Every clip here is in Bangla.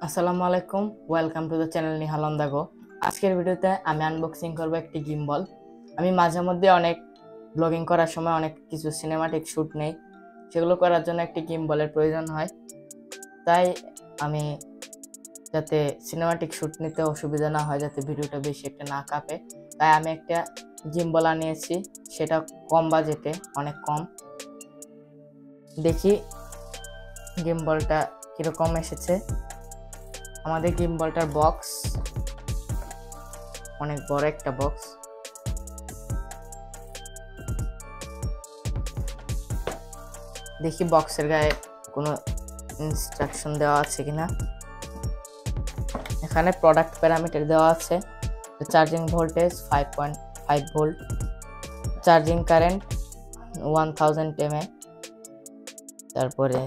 আসসালামু আলাইকুম, ওয়েলকাম টু দ্য চ্যানেল নিহালন্দাগো। আজকের ভিডিওতে আমি আনবক্সিং করব একটি গিম্বল। আমি মাঝে মধ্যে অনেক ব্লগিং করার সময় অনেক কিছু সিনেমাটিক শ্যুট নেই, সেগুলো করার জন্য একটি গিম্বলের প্রয়োজন হয়। তাই আমি যাতে সিনেমাটিক শ্যুট নিতে অসুবিধা না হয়, যাতে ভিডিওটা বেশি একটা না কাঁপে, তাই আমি একটা গিম্বল আনিয়েছি। সেটা কম বাজেটে, অনেক কম। দেখি গিম্বলটা কীরকম এসেছে। আমাদের গিম্বলটার বক্স অনেক বড় একটা বক্স। দেখি বক্সের গায়ে কোনো ইনস্ট্রাকশন দেওয়া আছে কিনা। এখানে প্রোডাক্ট প্যারামিটার দেওয়া আছে। Charging voltage 5.5 volt, charging current 1000 mAh, তারপরে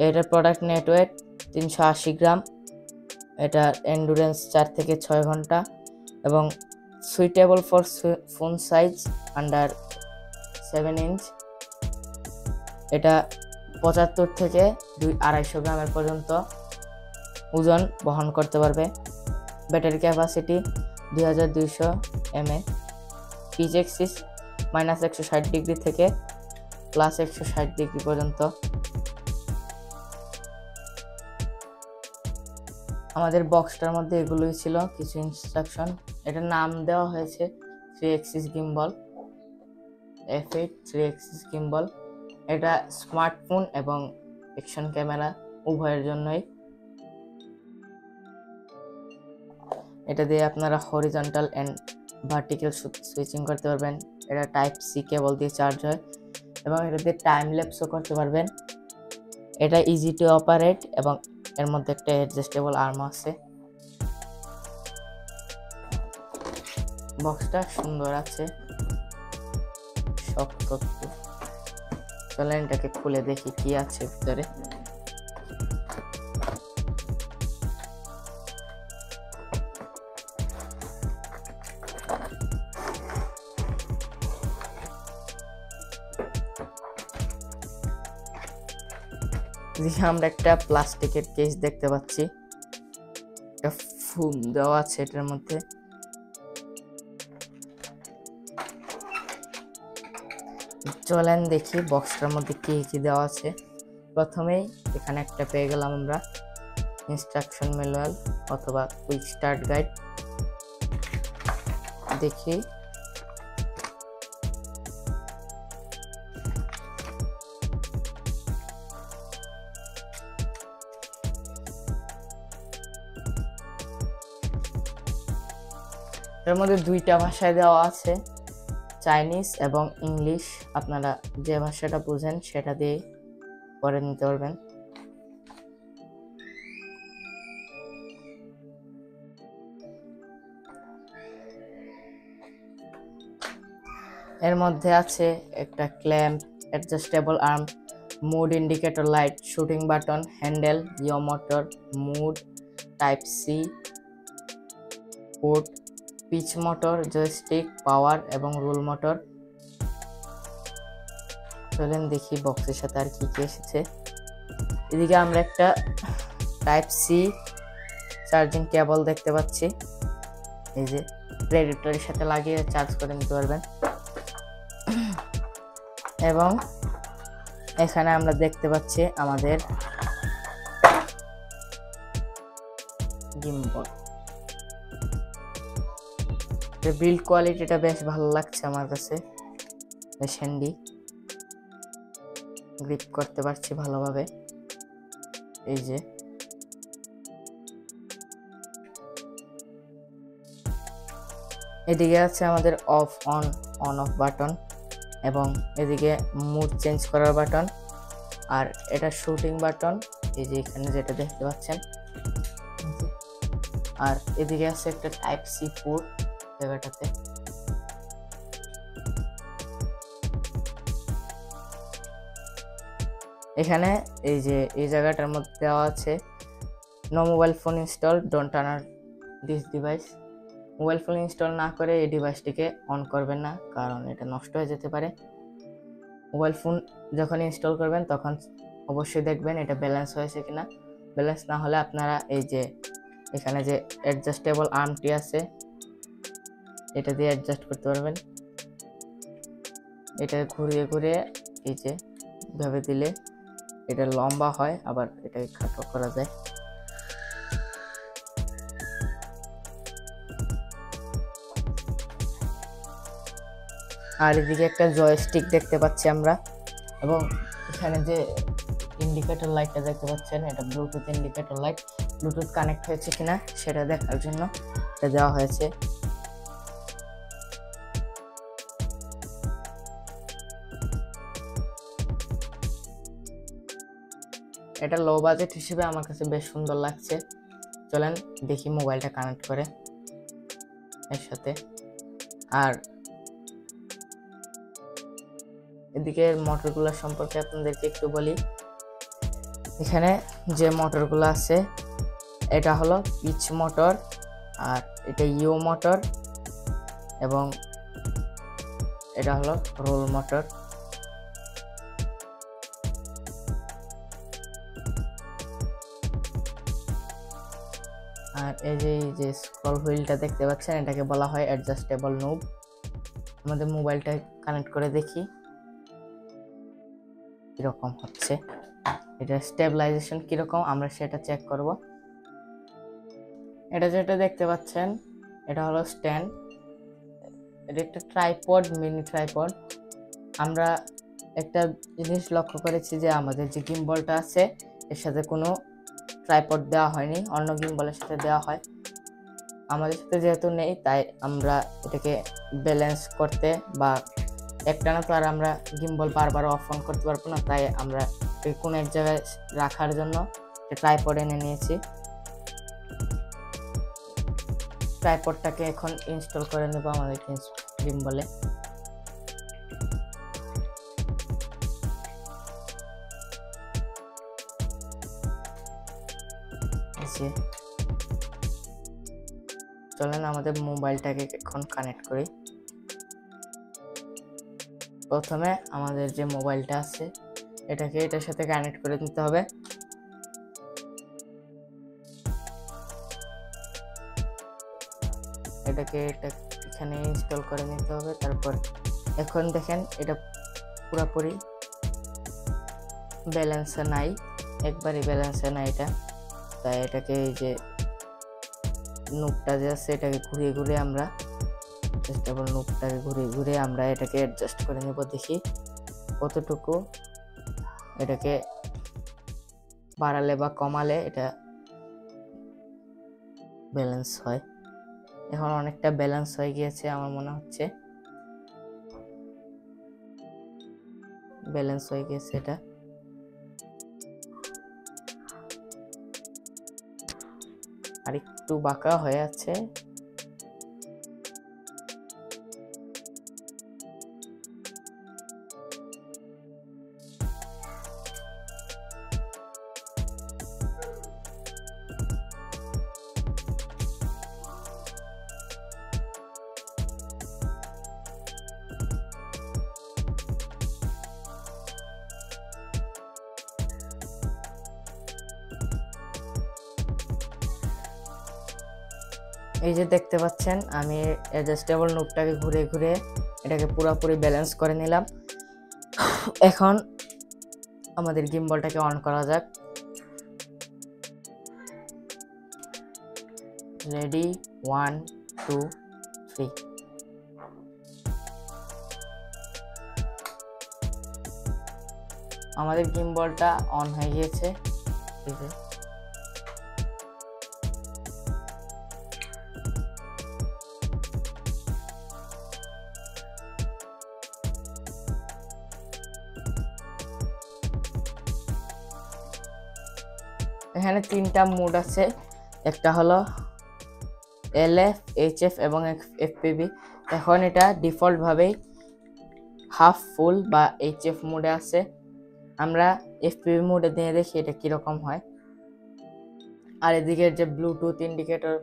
এটার প্রোডাক্ট নেট ওয়েট 380 গ্রাম, এটার এন্ডুরেন্স 4 থেকে 6 ঘন্টা এবং suitable for phone size under 7 inch. এটা 75 থেকে 250 গ্রামের পর্যন্ত ওজন বহন করতে পারবে। Battery capacity 2200 mAh। Pitch axis -160 degree থেকে +160 ডিগ্রি পর্যন্ত। আমাদের বক্সটার মধ্যে এগুলোই ছিল, কিছু ইনস্ট্রাকশন। এটার নাম দেওয়া হয়েছে 3 axis gimbal, F8 3 axis gimbal. এটা স্মার্টফোন এবং অ্যাকশন ক্যামেরা উভয়ের জন্যই। এটা দিয়ে আপনারা হরিজন্টাল এন্ড ভার্টিক্যাল সুইচিং করতে পারবেন। এটা টাইপ সি কেবল দিয়ে চার্জ হয় এবং এটা দিয়ে টাইম ল্যাপসও করতে পারবেন। এটা ইজি টু অপারেট এবং এর মধ্যে একটা অ্যাডজাস্টেবল আর্ম আছে। বক্সটা সুন্দর আছে, শক্ত। চলেন এটাকে খুলে দেখি কি আছে ভিতরে। আমরা একটা প্লাস্টিকের কেস দেখতে পাচ্ছি, একটা ফোম দেওয়া আছে এটার মধ্যে। চলেন দেখি বক্সটার মধ্যে কি কি দেওয়া আছে। প্রথমেই এখানে একটা পেয়ে গেলাম আমরা ইনস্ট্রাকশন ম্যানুয়াল অথবা কুইক স্টার্ট গাইড। দেখি এর মধ্যে দুইটা ভাষায় দেওয়া আছে, চাইনিজ এবং ইংলিশ। আপনারা যে ভাষাটা বুঝেন সেটা দিয়ে করে নিতে পারবেন। এর মধ্যে আছে একটা clamp, adjustable arm, mode indicator light, shooting button, handle, yaw motor, mode, type C port, pitch motor, joystick, power এবং রোল মোটর। চলেন দেখি বক্সের সাথে আর কি কি এসেছে। এদিকে আমরা একটা টাইপ সি চার্জিং কেবল দেখতে পাচ্ছি, এই যে রেডিটরের সাথে লাগিয়ে চার্জ করে নিতে পারবেন। এবং এখানে আমরা দেখতে পাচ্ছি আমাদের গিম্বল। বিল্ড কোয়ালিটিটা বেশ ভালো লাগছে আমার কাছে, বেশ হ্যান্ডি, গ্রিপ করতে পারছি ভালোভাবে। এই যে এদিকে আছে আমাদের অন অফ বাটন এবং এদিকে মুড চেঞ্জ করার বাটন, আর এটা শুটিং বাটন, এই যে এখানে যেটা দেখতে পাচ্ছেন। আর এদিকে আছে একটা টাইপ সি পোর্ট জায়গাটাতে। এখানে এই যে এই জায়গাটার মধ্যে দেওয়া আছে no mobile phone install, don't turn on this device. Mobile phone install না করে এই ডিভাইসটিকে অন করবেন না, কারণ এটা নষ্ট হয়ে যেতে পারে। মোবাইল ফোন যখন ইনস্টল করবেন তখন অবশ্যই দেখবেন এটা ব্যালেন্স হয়েছে কিনা। ব্যালেন্স না হলে আপনারা এই যে এখানে যে অ্যাডজাস্টেবল আর্মটি আছে এটা দিয়ে অ্যাডজাস্ট করতে পারবেন। এটা ঘুরিয়ে ঘুরিয়ে এই যে ভাবে দিলে এটা লম্বা হয়, আবার এটাকে খাটো করা যায়। আর এদিকে একটা জয়স্টিক দেখতে পাচ্ছি আমরা, এবং এখানে যে ইন্ডিকেটর লাইটটা দেখতে পাচ্ছেন এটা Bluetooth indicator light. Bluetooth connect হয়েছে কিনা সেটা দেখার জন্য এটা দেওয়া হয়েছে। এটা লো বাজেট হিসেবে আমার কাছে বেশ সুন্দর লাগছে। চলেন দেখি মোবাইলটা কানেক্ট করে এর সাথে। আর এদিকে মোটরগুলো সম্পর্কে আপনাদেরকে একটু বলি। এখানে যে মোটরগুলো আছে এটা হলো পিচ মোটর, আর এটা ইউ মোটর, এবং এটা হলো রোল মোটর। আর এই যে স্ক্রল হুইলটা দেখতে পাচ্ছেন এটাকে বলা হয় অ্যাডজাস্টেবল নুব। আমাদের মোবাইলটা কানেক্ট করে দেখি কিরকম হচ্ছে, এটা স্টেবিলাইজেশন কিরকম আমরা সেটা চেক করব। এটা যেটা দেখতে পাচ্ছেন এটা হলো স্ট্যান্ড, এটা একটা ট্রাইপড, মিনি ট্রাইপড। আমরা একটা জিনিস লক্ষ্য করেছি যে আমাদের যে গিম্বলটা আছে এর সাথে কোনো ট্রাইপড দেওয়া হয়নি, অন্য গিম্বলের সাথে দেওয়া হয়। আমাদের সাথে যেহেতু নেই তাই আমরা এটাকে ব্যালেন্স করতে বা একটানা তো আর আমরা গিম্বল বারবার অফ অন করতে পারবো না, তাই আমরা কোনো এক জায়গায় রাখার জন্য ট্রাইপড এনে নিয়েছি। ট্রাইপডটাকে এখন ইনস্টল করে নেব আমাদের গিম্বলে। চলেন আমাদের মোবাইলটাকে এখন কানেক্ট করি। প্রথমে আমাদের যে মোবাইলটা আছে এটাকে এটার সাথে কানেক্ট করে নিতে হবে। এটাকে এখানে ইনস্টল করে নিতে হবে। তারপর এখন দেখেন এটা পুরোপুরি ব্যালেন্সে নাই, একবারই ব্যালেন্সে নাই এটা। তাই এটাকে এই যে নুবটা যে আছে এটাকে ঘুরিয়ে ঘুরিয়ে আমরা অ্যাডজাস্টেবল নুবটাকে ঘুরিয়ে ঘুরিয়ে আমরা এটাকে অ্যাডজাস্ট করে নেব। দেখি কতটুকু এটাকে বাড়ালে বা কমালে এটা ব্যালেন্স হয়। এখন অনেকটা ব্যালেন্স হয়ে গিয়েছে আমার মনে হচ্ছে, ব্যালেন্স হয়ে গেছে। এটা আর একটু বাঁকা হয়ে আছে। এই যে দেখতে পাচ্ছেন আমি অ্যাডজাস্টেবল নুবটাকে ঘুরে ঘুরে এটাকে পুরোপুরি ব্যালেন্স করে নিলাম। এখন আমাদের গিম্বলটাকে অন করা যাক। রেডি, 1 2 3। আমাদের গিম্বলটা অন হয়ে গিয়েছে। এখানে তিনটা মোড আছে, একটা হলো LF, HF এবং FPV। এখন এটা ডিফল্ট ভাবেই হাফ ফুল বা HF মোডে আছে। আমরা FPV মোডে দিয়ে দেখি এটা কিরকম হয়। আর এদিকে যে ব্লুটুথ ইন্ডিকেটর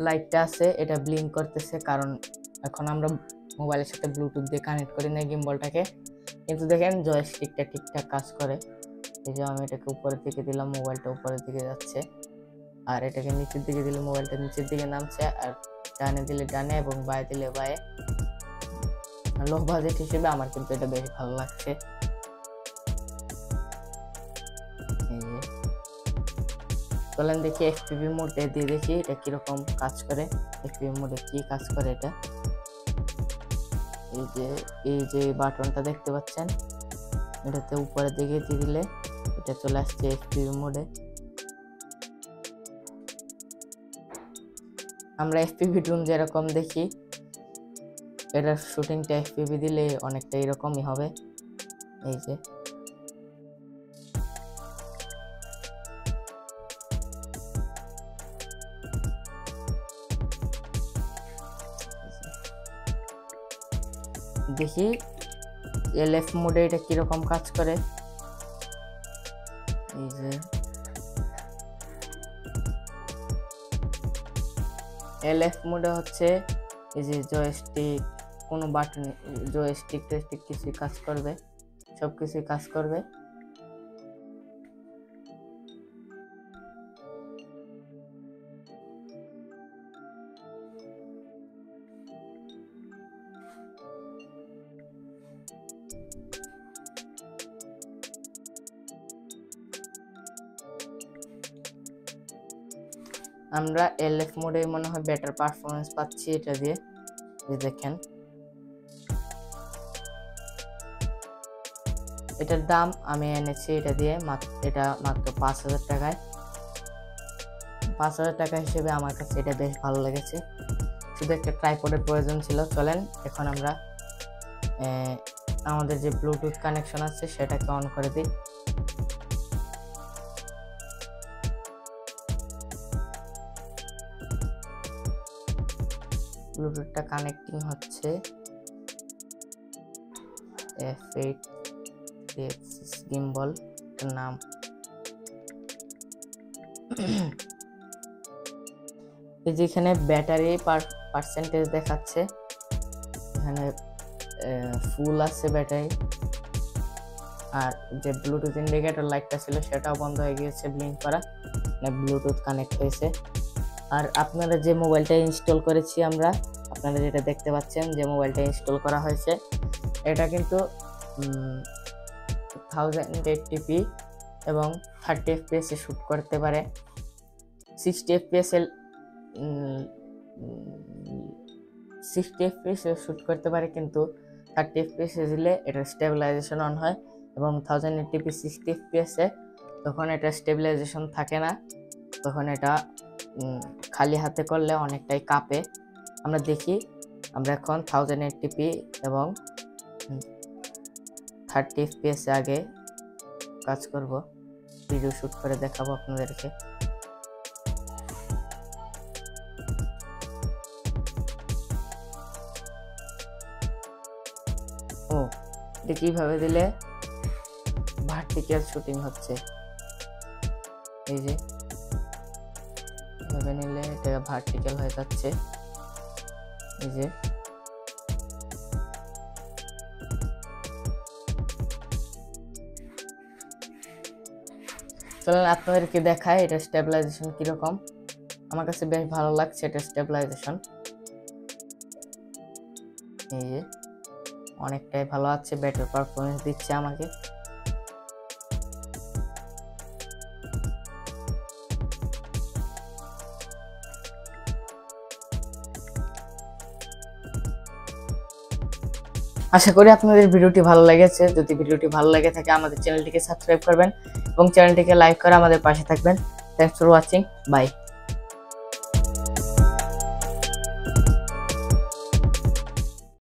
লাইটটা আছে এটা ব্লিঙ্ক করতেছে, কারণ এখন আমরা মোবাইলের সাথে ব্লুটুথ দিয়ে কানেক্ট করি না গিম্বলটাকে। কিন্তু দেখেন জয়স্টিকটা ঠিকঠাক কাজ করে। এই যে আমি এটাকে উপরের দিকে দিলাম, মোবাইলটা উপরের দিকে যাচ্ছে, আর এটাকে নিচের দিকে দিলে মোবাইলটা নিচের দিকে নামছে, আর ডানে দিলে ডানে এবং বায়ে দিলে বায়ে। লো বাজেট হিসেবে আমার কিন্তু এটা বেশ ভালো লাগছে। চলেন দেখি এফপিভি মোডে দিয়ে দেখি এটা কিরকম কাজ করে, এফপিভি মোডে কি কাজ করে এটা। এই যে বাটনটা দেখতে পাচ্ছেন, এটাতে উপরের দিকে দিয়ে দিলে এটা চলে আসছে এফপিভি মোডে। আমরা এফপিভি ড্রোন যেরকম দেখি, এটার শুটিংটা এফপিভি দিলে অনেকটা এরকমই হবে। এই যে দেখি এলএফ মোডে এটা কিরকম কাজ করে। এই যে এলএফ মোডে হচ্ছে এই যে জয়স্টিক, কোনো বাটন, জয়স্টিক টেস্টিক কিছু কাজ করবে, সবকিছু কাজ করবে। আমরা এলএফ মোডে মনে হয় বেটার পারফরমেন্স পাচ্ছি এটা দিয়ে। দেখেন এটার দাম আমি এনেছি এটা দিয়ে এটা মাত্র 5000 টাকায়। 5000 টাকা হিসেবে আমার কাছে এটা বেশ ভালো লেগেছে। শুধু একটা ট্রাইপডের প্রয়োজন ছিল। চলেন এখন আমরা আমাদের যে ব্লুটুথ কানেকশন আছে সেটাকে অন করে দিই। ব্লুটুথটা কানেক্টিং হচ্ছে। F8 গিম্বল নাম। এই যেখানে ব্যাটারি পার্সেন্টেজ দেখাচ্ছে, এখানে ফুল আছে ব্যাটারি, আর যে ব্লুটুথ ইন্ডিকেটর লাইটটা ছিল সেটাও বন্ধ হয়ে গিয়েছে ব্লিঙ্ক করা, ব্লুটুথ কানেক্ট হয়েছে। আর আপনারা যে মোবাইলটা ইনস্টল করেছি আমরা, আপনারা যেটা দেখতে পাচ্ছেন যে মোবাইলটা ইনস্টল করা হয়েছে, এটা কিন্তু 1080p এবং 30 fps এ শ্যুট করতে পারে। 60 fps এ শ্যুট করতে পারে, কিন্তু 30 fps এ দিলে এটার স্টেবিলাইজেশন অন হয়, এবং 1080p 60 fps এ তখন এটা স্টেবিলাইজেশন থাকে না, তখন এটা খালি হাতে করলে অনেকটাই কাঁপে। আমরা দেখি, আমরা এখন 1080p এবং 30 fps এ আগে কাজ করব, ভিডিও শুট করে দেখাবো আপনাদেরকে। ও এটা কিভাবে দিলে ভার্টিক্যাল শুটিং হচ্ছে, এই যে এভাবে নিলে এটা ভার্টিক্যাল হয়ে যাচ্ছে। এই যে চলেন আপনাদেরকে দেখায় এটা স্টেবিলাইজেশন কিরকম। আমার কাছে বেশ ভালো লাগছে এটা স্টেবিলাইজেশন। এই যে অনেকটাই ভালো আছে, বেটার পারফরমেন্স দিচ্ছে আমাকে। আশা করি আপনাদের ভিডিওটি ভালো লেগেছে। যদি ভিডিওটি ভালো লেগে থাকে আমাদের চ্যানেলটিকে সাবস্ক্রাইব করবেন এবং চ্যানেলটিকে লাইক করে আমাদের পাশে থাকবেন। Thanks for watching, by.